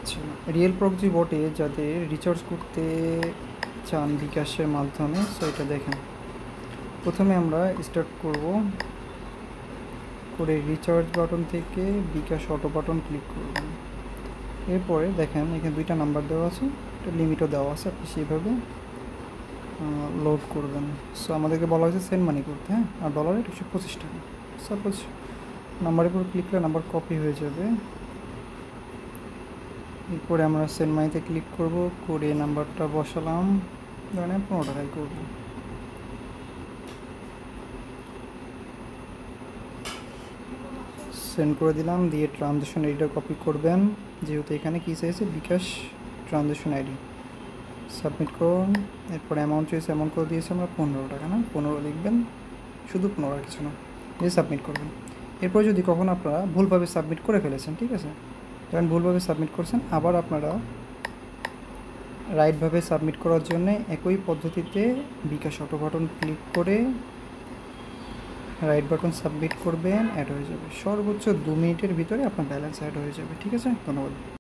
আচ্ছা, real proxy বটে যাদের রিচার্জ করতে চান বিকাশের মাধ্যমে, সো এটা দেখেন। প্রথমে আমরা স্টার্ট করে রিচার্জ বাটন থেকে বিকাশ অটো বাটন ক্লিক করবেন। এরপরে দেখেন এখানে 2টা নাম্বার দেওয়া আছে, একটা লিমিটও দেওয়া আছে, আপনি সেইভাবে লোড করবেন। সো আমাদেরকে বলা হয়েছে সেন্ড মানি করতে, হ্যাঁ, আর ডলার রেট 125 টাকা। সাপোজ নাম্বারের উপর ক্লিক করে নাম্বার কপি হয়ে যাবে। এরপরে আমরা সেন্ড মানিতে ক্লিক করব, করে নাম্বারটা বসালাম, ধরেন 15 টাকায় করব। সেন্ড করে দিলাম, দিয়ে ট্রানজ্যাকশন আইডিটা কপি করবেন, যেহেতু এখানে কী চাইছে বিকাশ ট্রানজ্যাকশন আইডি, সাবমিট করুন। এরপরে অ্যামাউন্ট চাইছে, অ্যামাউন্ট করে দিয়েছে আমরা 15 টাকা, না 15 লিখবেন, শুধু 15 আর কিছু না, দিয়ে সাবমিট করবেন। এরপর যদি কখনো আপনারা ভুলভাবে সাবমিট করে ফেলেছেন, ঠিক আছে, কারণ ভুলভাবে সাবমিট করছেন, আবার আপনারা রাইটভাবে সাবমিট করার জন্য একই পদ্ধতিতে বিকাশ অটো বাটন ক্লিক করে রাইট বাটন সাবমিট করবেন, অ্যাড হয়ে যাবে। সর্বোচ্চ 2 মিনিটের ভিতরে আপনার ব্যালেন্স অ্যাড হয়ে যাবে। ঠিক আছে, ধন্যবাদ।